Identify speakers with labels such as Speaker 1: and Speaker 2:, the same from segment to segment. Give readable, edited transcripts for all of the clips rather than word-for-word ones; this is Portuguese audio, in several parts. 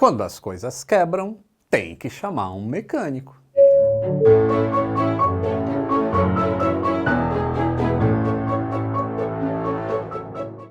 Speaker 1: Quando as coisas quebram, tem que chamar um mecânico.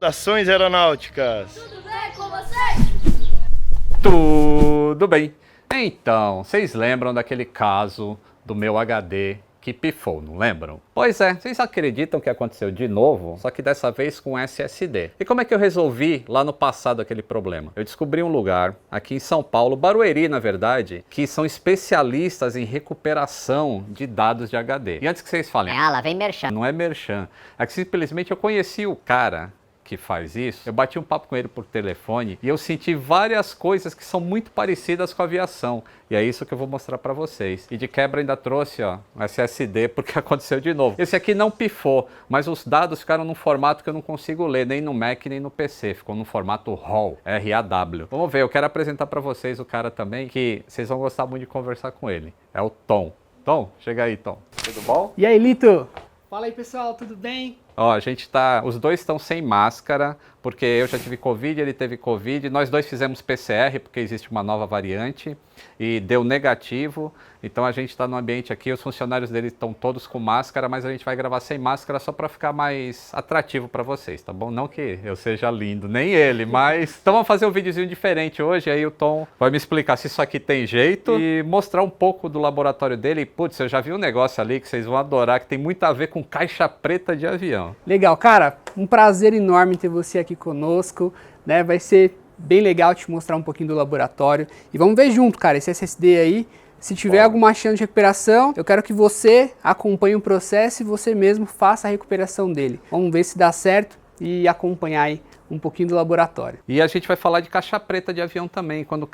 Speaker 2: Ações aeronáuticas.
Speaker 3: Tudo bem com vocês?
Speaker 1: Tudo bem. Então, vocês lembram daquele caso do meu HD que pifou, não lembram? Pois é, vocês acreditam que aconteceu de novo, só que dessa vez com SSD. E como é que eu resolvi lá no passado aquele problema? Eu descobri um lugar, aqui em São Paulo, Barueri na verdade, que são especialistas em recuperação de dados de HD. E antes que vocês falem,
Speaker 4: Ah, lá vem merchan.
Speaker 1: não é merchan, é que simplesmente eu conheci o cara que faz isso, eu bati um papo com ele por telefone e eu senti várias coisas que são muito parecidas com a aviação. E é isso que eu vou mostrar para vocês. E de quebra ainda trouxe, ó, um SSD porque aconteceu de novo. Esse aqui não pifou, mas os dados ficaram num formato que eu não consigo ler, nem no Mac, nem no PC. Ficou no formato RAW, R-A-W. Vamos ver, eu quero apresentar para vocês o cara também, que vocês vão gostar muito de conversar com ele. É o Tom. Tom, chega aí, Tom. Tudo bom?
Speaker 5: E aí, Lito? Fala aí, pessoal, tudo bem?
Speaker 1: Ó, a gente tá, os dois estão sem máscara, porque eu já tive Covid, ele teve Covid, nós dois fizemos PCR, porque existe uma nova variante, e deu negativo, então a gente está no ambiente aqui, os funcionários dele estão todos com máscara, mas a gente vai gravar sem máscara só para ficar mais atrativo para vocês, tá bom? Não que eu seja lindo, nem ele, mas... Então vamos fazer um videozinho diferente hoje, aí o Tom vai me explicar se isso aqui tem jeito e mostrar um pouco do laboratório dele. E, putz, eu já vi um negócio ali que vocês vão adorar, que tem muito a ver com caixa preta de avião.
Speaker 5: Legal, cara, um prazer enorme ter você aqui conosco, né? Vai ser bem legal te mostrar um pouquinho do laboratório. E vamos ver junto, cara, esse SSD aí. Se tiver alguma chance de recuperação, eu quero que você acompanhe o processo e você mesmo faça a recuperação dele. Vamos ver se dá certo e acompanhar aí um pouquinho do laboratório.
Speaker 1: E a gente vai falar de caixa preta de avião também, quando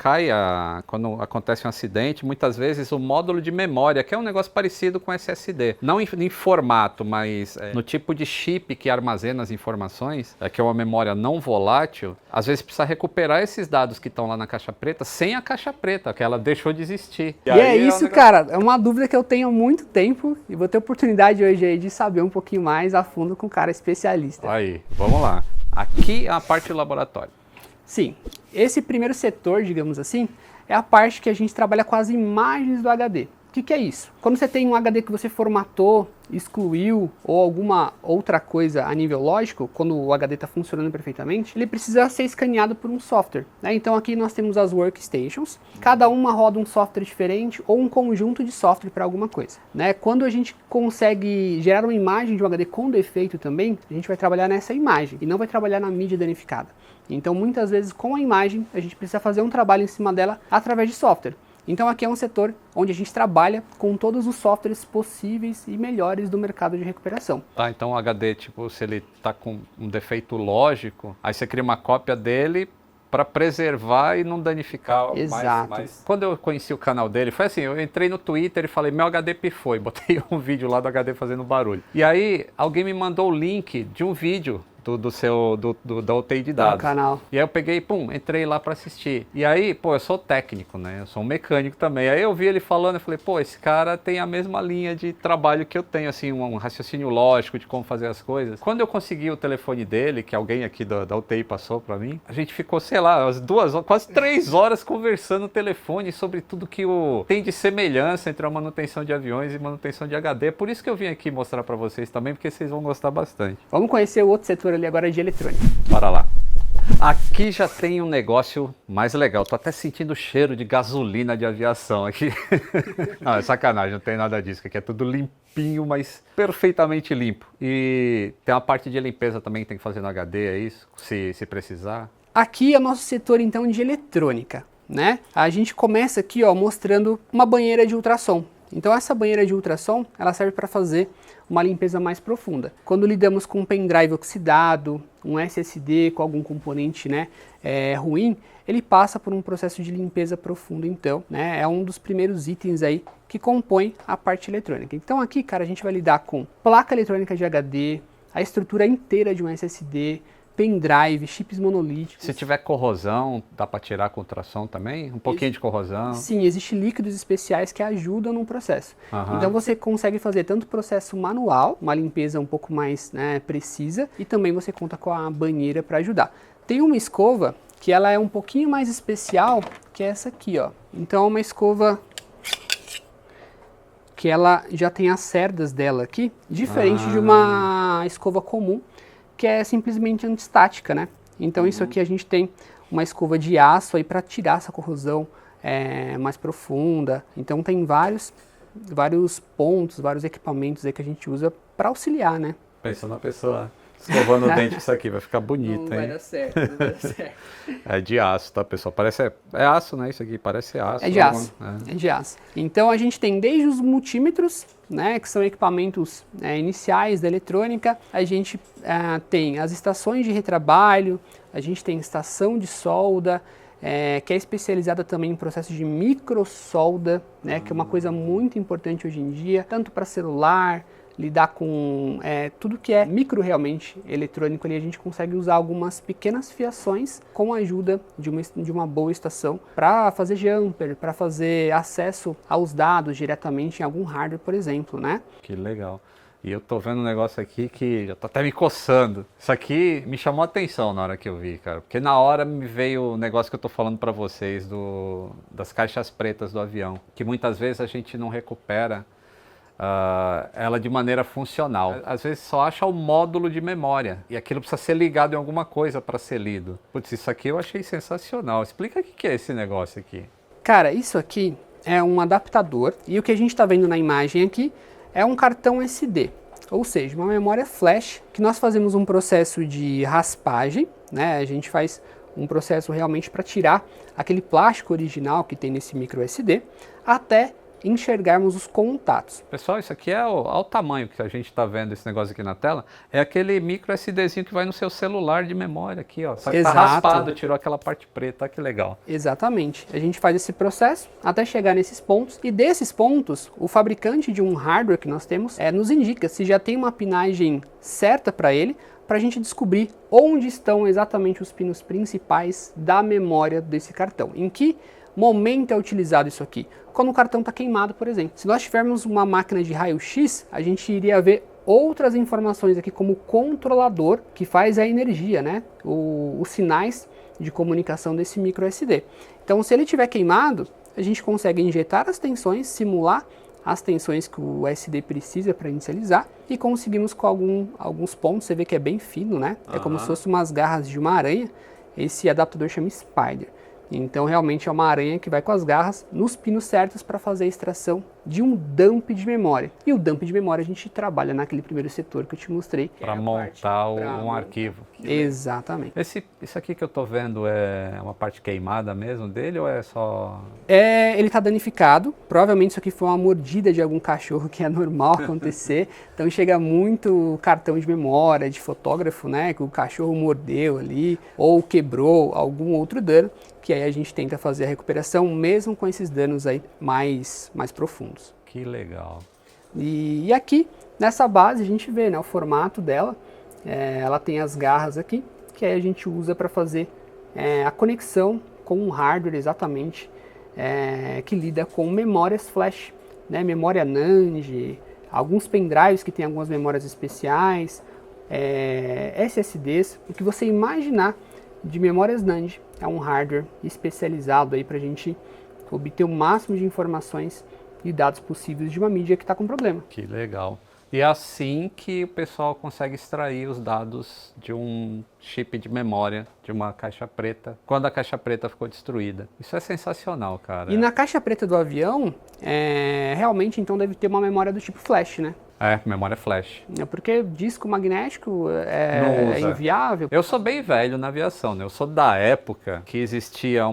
Speaker 1: quando acontece um acidente, muitas vezes o módulo de memória, que é um negócio parecido com SSD, não em formato, mas no tipo de chip que armazena as informações, que é uma memória não volátil, às vezes precisa recuperar esses dados que estão lá na caixa preta sem a caixa preta, que ela deixou de existir.
Speaker 5: E é isso, cara, é uma dúvida que eu tenho há muito tempo e vou ter oportunidade hoje aí de saber um pouquinho mais a fundo com um cara especialista.
Speaker 1: Aí, vamos lá. Aqui é a parte do laboratório.
Speaker 5: Sim, esse primeiro setor, digamos assim, é a parte que a gente trabalha com as imagens do HD. O que é isso? Quando você tem um HD que você formatou, excluiu ou alguma outra coisa a nível lógico, quando o HD está funcionando perfeitamente, ele precisa ser escaneado por um software, né? Então aqui nós temos as workstations, cada uma roda um software diferente ou um conjunto de software para alguma coisa, né? Quando a gente consegue gerar uma imagem de um HD com defeito também, a gente vai trabalhar nessa imagem e não vai trabalhar na mídia danificada. Então muitas vezes com a imagem a gente precisa fazer um trabalho em cima dela através de software. Então aqui é um setor onde a gente trabalha com todos os softwares possíveis e melhores do mercado de recuperação.
Speaker 1: Tá, então o HD, tipo, se ele tá com um defeito lógico, aí você cria uma cópia dele para preservar e não danificar.
Speaker 5: Exato.
Speaker 1: Mais. Quando eu conheci o canal dele, foi assim, eu entrei no Twitter e falei, meu HD pifou, e botei um vídeo lá do HD fazendo barulho. E aí alguém me mandou o link de um vídeo da UTI de dados.
Speaker 5: Canal.
Speaker 1: E aí eu peguei, pum, entrei lá para assistir. E aí, pô, eu sou técnico, né? Eu sou um mecânico também. Aí eu vi ele falando, eu falei, pô, esse cara tem a mesma linha de trabalho que eu tenho, assim, um raciocínio lógico de como fazer as coisas. Quando eu consegui o telefone dele, que alguém aqui da UTI passou para mim, a gente ficou, sei lá, umas 2 horas, quase 3 horas conversando no telefone sobre tudo que tem de semelhança entre a manutenção de aviões e manutenção de HD. É por isso que eu vim aqui mostrar para vocês também, porque vocês vão gostar bastante.
Speaker 5: Vamos conhecer o outro setor ali agora de eletrônica.
Speaker 1: Bora lá. Aqui já tem um negócio mais legal. Tô até sentindo o cheiro de gasolina de aviação aqui. Não, é sacanagem, não tem nada disso. Aqui é tudo limpinho, mas perfeitamente limpo. E tem uma parte de limpeza também que tem que fazer no HD, é isso? Se precisar.
Speaker 5: Aqui é o nosso setor então de eletrônica, né? A gente começa aqui, ó, mostrando uma banheira de ultrassom. Então essa banheira de ultrassom, ela serve para fazer uma limpeza mais profunda. Quando lidamos com um pendrive oxidado, um SSD com algum componente, né, ruim, ele passa por um processo de limpeza profunda, então, né, é um dos primeiros itens aí que compõe a parte eletrônica. Então aqui, cara, a gente vai lidar com placa eletrônica de HD, a estrutura inteira de um SSD, pendrive, chips monolíticos.
Speaker 1: Se tiver corrosão, dá para tirar com ultrassom também? Um pouquinho de corrosão?
Speaker 5: Sim, existem líquidos especiais que ajudam no processo. Então você consegue fazer tanto processo manual, uma limpeza um pouco mais, né, precisa, e também você conta com a banheira para ajudar. Tem uma escova que ela é um pouquinho mais especial que essa aqui, ó. Então é uma escova que ela já tem as cerdas dela aqui, diferente de uma escova comum, que é simplesmente antistática, né? Então isso aqui a gente tem uma escova de aço aí para tirar essa corrosão mais profunda. Então tem vários pontos, vários equipamentos aí que a gente usa para auxiliar, né?
Speaker 1: Pensa na pessoa escovando o dente com isso aqui, vai ficar bonito,
Speaker 5: Não
Speaker 1: hein?
Speaker 5: vai dar certo, não vai dar certo.
Speaker 1: É de aço, tá, pessoal? Parece... É aço, né? Isso aqui parece aço.
Speaker 5: É de aço, é de aço. Então a gente tem desde os multímetros, né, que são equipamentos iniciais da eletrônica, a gente tem as estações de retrabalho, a gente tem estação de solda, que é especializada também em processos de microsolda, né, que é uma coisa muito importante hoje em dia, tanto para celular, lidar com tudo que é micro realmente eletrônico ali, a gente consegue usar algumas pequenas fiações com a ajuda de uma boa estação para fazer jumper, para fazer acesso aos dados diretamente em algum hardware, por exemplo, né?
Speaker 1: Que legal. E eu tô vendo um negócio aqui que já tá até me coçando. Isso aqui me chamou a atenção na hora que eu vi, cara. Porque na hora me veio o negócio que eu tô falando para vocês das caixas pretas do avião, que muitas vezes a gente não recupera ela de maneira funcional. Às vezes só acha o módulo de memória e aquilo precisa ser ligado em alguma coisa para ser lido. Putz, isso aqui eu achei sensacional. Explica o que é esse negócio aqui.
Speaker 5: Cara, isso aqui é um adaptador e o que a gente está vendo na imagem aqui é um cartão SD, ou seja, uma memória flash que nós fazemos um processo de raspagem, né? A gente faz um processo realmente para tirar aquele plástico original que tem nesse micro SD até enxergarmos os contatos.
Speaker 1: Pessoal, isso aqui é o tamanho que a gente está vendo esse negócio aqui na tela. É aquele micro SDzinho que vai no seu celular de memória aqui, ó. Só que tá raspado, tirou aquela parte preta, que legal.
Speaker 5: Exatamente. A gente faz esse processo até chegar nesses pontos e desses pontos, o fabricante de um hardware que nós temos nos indica se já tem uma pinagem certa para ele, para a gente descobrir onde estão exatamente os pinos principais da memória desse cartão. Em que momento é utilizado isso aqui? Quando o cartão está queimado, por exemplo. Se nós tivermos uma máquina de raio-x, a gente iria ver outras informações aqui, como o controlador, que faz a energia, né? Os sinais de comunicação desse micro SD. Então, se ele estiver queimado, a gente consegue injetar as tensões, simular as tensões que o SD precisa para inicializar e conseguimos com alguns pontos, você vê que é bem fino, né? É como se fosse umas garras de uma aranha. Esse adaptador chama Spider. Então realmente é uma aranha que vai com as garras nos pinos certos para fazer a extração de um dump de memória. E o dump de memória a gente trabalha naquele primeiro setor que eu te mostrei.
Speaker 1: Para montar um arquivo.
Speaker 5: Exatamente.
Speaker 1: Isso aqui que eu tô vendo é uma parte queimada mesmo dele ou é só...
Speaker 5: Ele está danificado. Provavelmente isso aqui foi uma mordida de algum cachorro, que é normal acontecer. Então chega muito cartão de memória, de fotógrafo, né? Que o cachorro mordeu ali ou quebrou algum outro dano. Que aí a gente tenta fazer a recuperação mesmo com esses danos aí mais profundos.
Speaker 1: Que legal.
Speaker 5: E aqui, nessa base, a gente vê, né, o formato dela. Ela tem as garras aqui, que aí a gente usa para fazer a conexão com um hardware exatamente que lida com memórias flash, né, memória NAND, alguns pendrives que tem algumas memórias especiais, SSDs, o que você imaginar de memórias NAND. É um hardware especializado aí para a gente obter o máximo de informações e dados possíveis de uma mídia que está com problema.
Speaker 1: Que legal. E é assim que o pessoal consegue extrair os dados de um chip de memória, de uma caixa preta, quando a caixa preta ficou destruída. Isso é sensacional, cara.
Speaker 5: E na caixa preta do avião, realmente então deve ter uma memória do tipo flash, né?
Speaker 1: Memória flash.
Speaker 5: Porque disco magnético é inviável.
Speaker 1: Eu sou bem velho na aviação, né? Eu sou da época que existia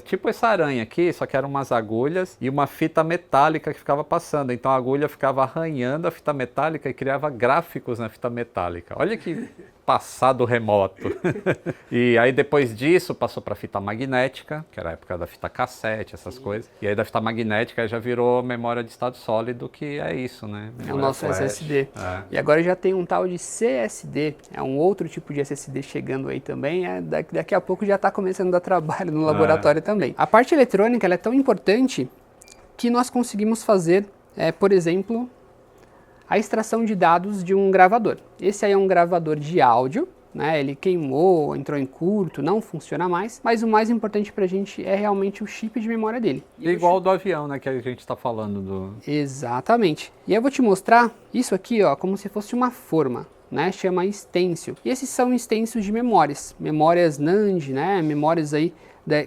Speaker 1: tipo essa aranha aqui, só que eram umas agulhas e uma fita metálica que ficava passando. Então a agulha ficava arranhando a fita metálica e criava gráficos na fita metálica. Olha que passado remoto. E aí depois disso passou para fita magnética, que era a época da fita cassete, essas coisas. E aí da fita magnética já virou memória de estado sólido, que é isso, né?
Speaker 5: É o nosso SSD. E agora já tem um tal de CSD, é um outro tipo de SSD chegando aí também. Daqui a pouco já está começando a dar trabalho no laboratório também. A parte eletrônica ela é tão importante que nós conseguimos fazer, por exemplo, a extração de dados de um gravador. Esse aí é um gravador de áudio, né? Ele queimou, entrou em curto, não funciona mais, mas o mais importante pra gente é realmente o chip de memória dele.
Speaker 1: Igual o do avião, né, que a gente está falando do...
Speaker 5: Exatamente. E eu vou te mostrar isso aqui, ó, como se fosse uma forma, né? Chama stencil. E esses são stencils de memórias NAND, né? Memórias aí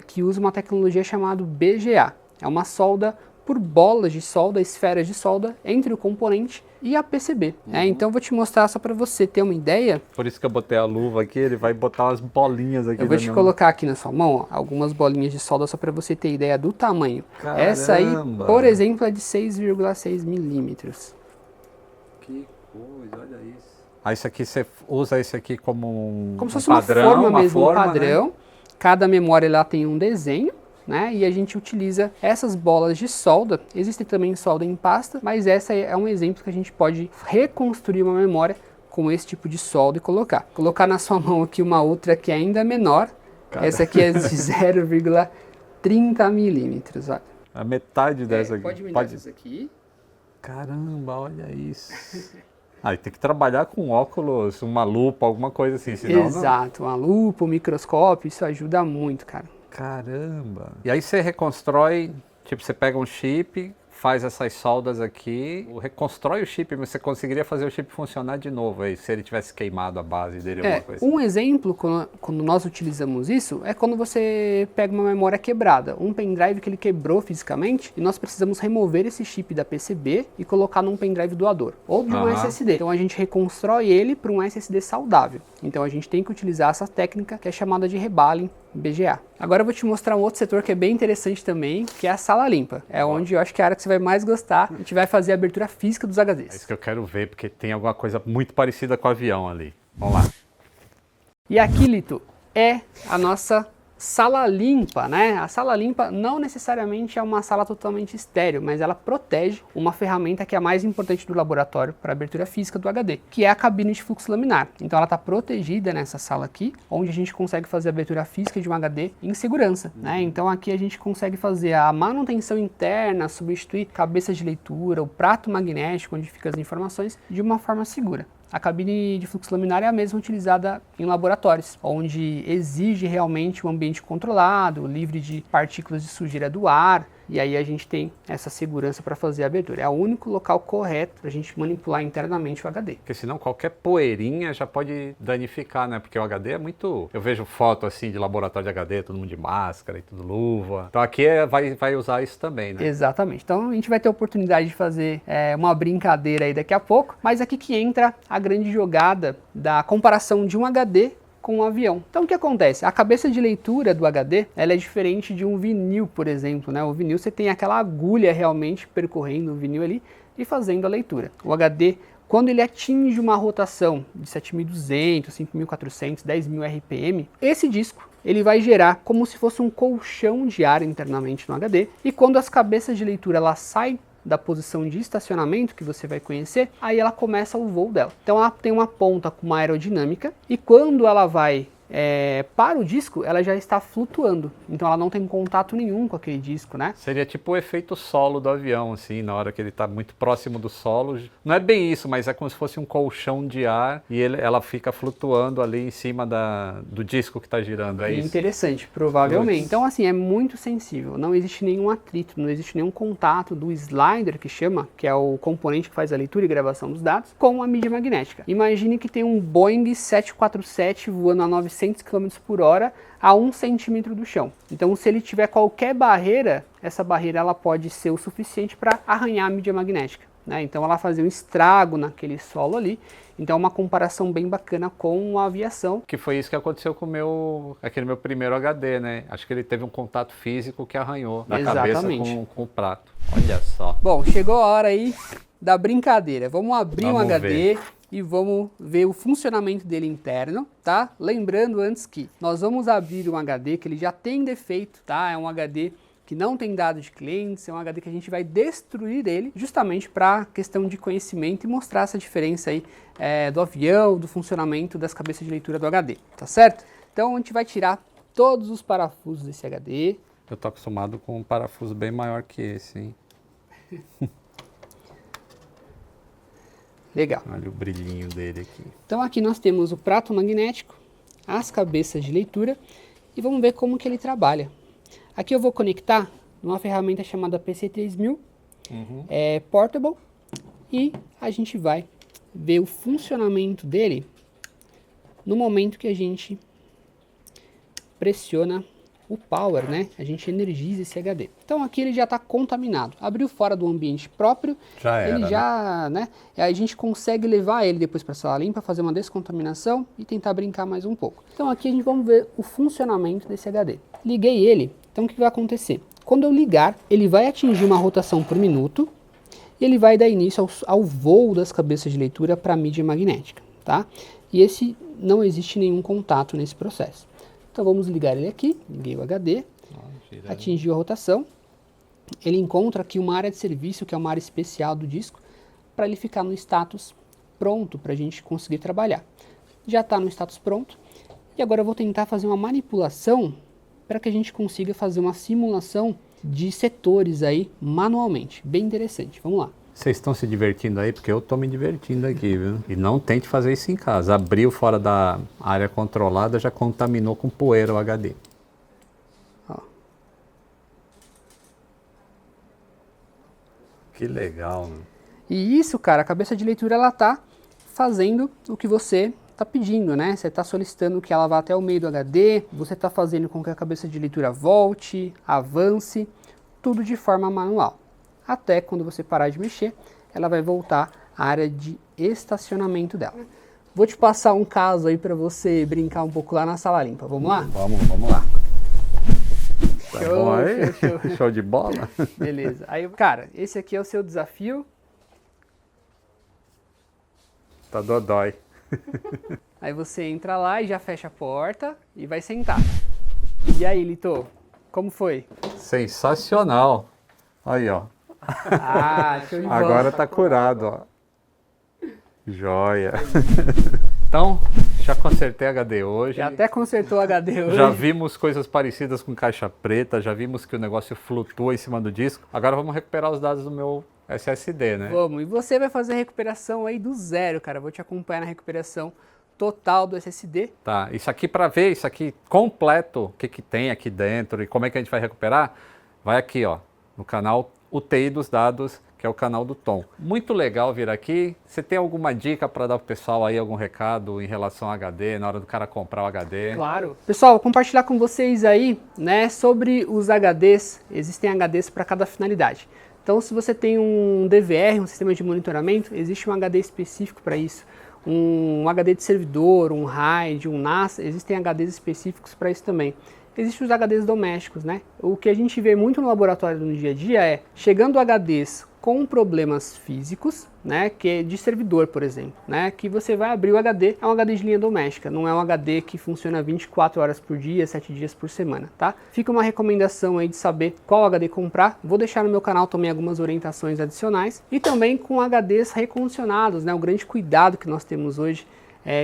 Speaker 5: que usam uma tecnologia chamada BGA. É uma solda por bolas de solda, esferas de solda entre o componente e a PCB. Então eu vou te mostrar só para você ter uma ideia.
Speaker 1: Por isso que eu botei a luva aqui, ele vai botar umas bolinhas aqui.
Speaker 5: Eu vou te colocar aqui na sua mão, ó, algumas bolinhas de solda só para você ter ideia do tamanho.
Speaker 1: Caramba.
Speaker 5: Essa aí, por exemplo, é de 6,6 milímetros.
Speaker 1: Que coisa, olha isso. Aí isso aqui você usa esse aqui como
Speaker 5: como se fosse
Speaker 1: padrão,
Speaker 5: uma forma mesmo, um
Speaker 1: forma,
Speaker 5: padrão.
Speaker 1: né?
Speaker 5: Cada memória lá tem um desenho, né? E a gente utiliza essas bolas de solda. Existe também solda em pasta, mas essa é um exemplo que a gente pode reconstruir uma memória com esse tipo de solda e colocar. Colocar na sua mão aqui uma outra que é ainda menor.
Speaker 1: Cara.
Speaker 5: Essa aqui é de 0,30 milímetros. Olha.
Speaker 1: A metade dessa aqui.
Speaker 5: Pode me dar essa aqui.
Speaker 1: Caramba, olha isso. Aí tem que trabalhar com óculos, uma lupa, alguma coisa assim, senão
Speaker 5: Exato, uma lupa, um microscópio, isso ajuda muito, cara.
Speaker 1: Caramba. E aí você reconstrói, tipo, você pega um chip, faz essas soldas aqui, reconstrói o chip, mas você conseguiria fazer o chip funcionar de novo aí, se ele tivesse queimado a base dele, alguma coisa.
Speaker 5: Um exemplo, quando nós utilizamos isso, é quando você pega uma memória quebrada, um pendrive que ele quebrou fisicamente, e nós precisamos remover esse chip da PCB e colocar num pendrive doador, ou de um SSD. Então a gente reconstrói ele para um SSD saudável. Então a gente tem que utilizar essa técnica que é chamada de reballing BGA. Agora eu vou te mostrar um outro setor que é bem interessante também, que é a sala limpa. É onde eu acho que é a área que você vai mais gostar. A gente vai fazer a abertura física dos HDs.
Speaker 1: É isso que eu quero ver, porque tem alguma coisa muito parecida com o avião ali. Vamos lá.
Speaker 5: E aqui, Lito, é a nossa sala limpa, né? A sala limpa não necessariamente é uma sala totalmente estéril, mas ela protege uma ferramenta que é a mais importante do laboratório para a abertura física do HD, que é a cabine de fluxo laminar. Então ela está protegida nessa sala aqui, onde a gente consegue fazer a abertura física de um HD em segurança, né? Então aqui a gente consegue fazer a manutenção interna, substituir cabeça de leitura, o prato magnético onde ficam as informações, de uma forma segura. A cabine de fluxo laminar é a mesma utilizada em laboratórios, onde exige realmente um ambiente controlado, livre de partículas de sujeira do ar, e aí a gente tem essa segurança para fazer a abertura. É o único local correto para a gente manipular internamente o HD.
Speaker 1: Porque senão qualquer poeirinha já pode danificar, né? Porque o HD é muito... Eu vejo foto assim de laboratório de HD, todo mundo de máscara e tudo luva. Então aqui vai usar isso também, né?
Speaker 5: Exatamente. Então a gente vai ter a oportunidade de fazer uma brincadeira aí daqui a pouco, mas aqui que entra a grande jogada da comparação de um HD com um avião. Então o que acontece? A cabeça de leitura do HD, ela é diferente de um vinil, por exemplo, né? O vinil você tem aquela agulha realmente percorrendo o vinil ali e fazendo a leitura. O HD, quando ele atinge uma rotação de 7.200, 5.400, 10.000 RPM, esse disco ele vai gerar como se fosse um colchão de ar internamente no HD, e quando as cabeças de leitura elas saem da posição de estacionamento que você vai conhecer, aí ela começa o voo dela. Então ela tem uma ponta com uma aerodinâmica, e quando ela vai para o disco, ela já está flutuando, então ela não tem contato nenhum com aquele disco, né?
Speaker 1: Seria tipo o efeito solo do avião, assim, na hora que ele está muito próximo do solo. Não é bem isso, mas é como se fosse um colchão de ar e ela fica flutuando ali em cima do disco que está girando, é isso?
Speaker 5: Interessante, provavelmente. Então assim, é muito sensível, não existe nenhum atrito, não existe nenhum contato do slider, que chama, que é o componente que faz a leitura e gravação dos dados, com a mídia magnética. Imagine que tem um Boeing 747 voando a 900 km por hora a 1 centímetro do chão. Então se ele tiver qualquer barreira, essa barreira ela pode ser o suficiente para arranhar a mídia magnética, né? Então ela fazer um estrago naquele solo ali. Então é uma comparação bem bacana com a aviação.
Speaker 1: Que foi isso que aconteceu com aquele meu primeiro HD, né? Acho que ele teve um contato físico que arranhou na cabeça com o prato. Olha só.
Speaker 5: Bom, chegou a hora aí da brincadeira. Vamos abrir um HD e vamos ver o funcionamento dele interno, tá? Lembrando antes que nós vamos abrir um HD que ele já tem defeito, tá? É um HD que não tem dados de clientes, é um HD que a gente vai destruir ele justamente para questão de conhecimento e mostrar essa diferença aí do avião, do funcionamento das cabeças de leitura do HD, tá certo? Então a gente vai tirar todos os parafusos desse HD.
Speaker 1: Eu tô acostumado com um parafuso bem maior que esse, hein?
Speaker 5: Legal.
Speaker 1: Olha o brilhinho dele aqui.
Speaker 5: Então aqui nós temos o prato magnético, as cabeças de leitura e vamos ver como que ele trabalha. Aqui eu vou conectar numa ferramenta chamada PC3000, Portable, e a gente vai ver o funcionamento dele no momento que a gente pressiona o power, né? A gente energiza esse HD. Então aqui ele já está contaminado. Abriu fora do ambiente próprio, ele já, né? A gente consegue levar ele depois para a sala limpa, fazer uma descontaminação e tentar brincar mais um pouco. Então aqui a gente vamos ver o funcionamento desse HD. Liguei ele, então o que vai acontecer? Quando eu ligar, ele vai atingir uma rotação por minuto e ele vai dar início ao voo das cabeças de leitura para a mídia magnética, tá? E não existe nenhum contato nesse processo. Então vamos ligar ele aqui, liguei o HD, atingiu a rotação, ele encontra aqui uma área de serviço, que é uma área especial do disco, para ele ficar no status pronto para a gente conseguir trabalhar. Já está no status pronto, e agora eu vou tentar fazer uma manipulação para que a gente consiga fazer uma simulação de setores aí manualmente, bem interessante. Vamos lá.
Speaker 1: Vocês estão se divertindo aí? Porque eu estou me divertindo aqui, viu? E não tente fazer isso em casa. Abriu fora da área controlada, já contaminou com poeira o HD.
Speaker 5: Ó.
Speaker 1: Que legal, né?
Speaker 5: E isso, cara, a cabeça de leitura, ela tá fazendo o que você tá pedindo, né? Você tá solicitando que ela vá até o meio do HD, você tá fazendo com que a cabeça de leitura volte, avance, tudo de forma manual. Até quando você parar de mexer, ela vai voltar à área de estacionamento dela. Vou te passar um caso aí para você brincar um pouco lá na sala limpa. Vamos lá?
Speaker 1: Vamos lá. Tá
Speaker 5: Show,
Speaker 1: bom aí?
Speaker 5: show.
Speaker 1: Show de bola?
Speaker 5: Beleza. Aí, cara, esse aqui é o seu desafio.
Speaker 1: Tá dodói.
Speaker 5: Aí você entra lá e já fecha a porta e vai sentar. E aí, Lito, como foi?
Speaker 1: Sensacional. Aí, ó.
Speaker 5: Ah, show de bola.
Speaker 1: Agora tá curado, ó. Joia. Então, já consertei HD hoje.
Speaker 5: Já até consertou o HD hoje.
Speaker 1: Já vimos coisas parecidas com caixa preta, já vimos que o negócio flutua em cima do disco. Agora vamos recuperar os dados do meu SSD, né?
Speaker 5: Vamos, e você vai fazer a recuperação aí do zero, cara. Vou te acompanhar na recuperação total do SSD.
Speaker 1: Tá, isso aqui para ver isso aqui completo, o que que tem aqui dentro e como é que a gente vai recuperar, vai aqui, ó, no canal UTI dos dados, que é o canal do Tom. Muito legal vir aqui. Você tem alguma dica para dar pro pessoal aí, algum recado em relação ao HD, na hora do cara comprar o HD?
Speaker 5: Claro. Pessoal, vou compartilhar com vocês aí, né, sobre os HDs. Existem HDs para cada finalidade. Então, se você tem um DVR, um sistema de monitoramento, existe um HD específico para isso. Um HD de servidor, um RAID, um NAS, existem HDs específicos para isso também. Existem os HDs domésticos, né? O que a gente vê muito no laboratório no dia a dia é chegando HDs com problemas físicos, né, que é de servidor, por exemplo, né, que você vai abrir o HD, é um HD de linha doméstica, não é um HD que funciona 24 horas por dia, 7 dias por semana, tá? Fica uma recomendação aí de saber qual HD comprar. Vou deixar no meu canal também algumas orientações adicionais e também com HDs recondicionados, né, o grande cuidado que nós temos hoje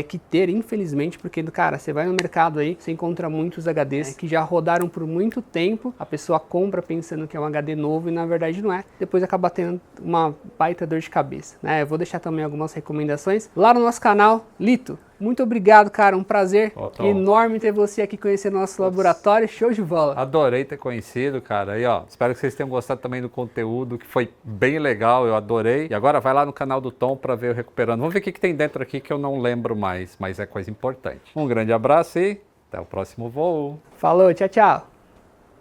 Speaker 5: que ter, infelizmente, porque, cara, você vai no mercado aí, você encontra muitos HDs que já rodaram por muito tempo, a pessoa compra pensando que é um HD novo e na verdade não é, depois acaba tendo uma baita dor de cabeça, né? Eu vou deixar também algumas recomendações lá no nosso canal. Lito, muito obrigado, cara, um prazer enorme ter você aqui conhecendo o nosso laboratório, show de bola.
Speaker 1: Adorei ter conhecido, cara, aí ó, espero que vocês tenham gostado também do conteúdo, que foi bem legal, eu adorei. E agora vai lá no canal do Tom para ver eu recuperando. Vamos ver o que tem dentro aqui que eu não lembro mais, mas é coisa importante. Um grande abraço e até o próximo voo.
Speaker 5: Falou, tchau, tchau.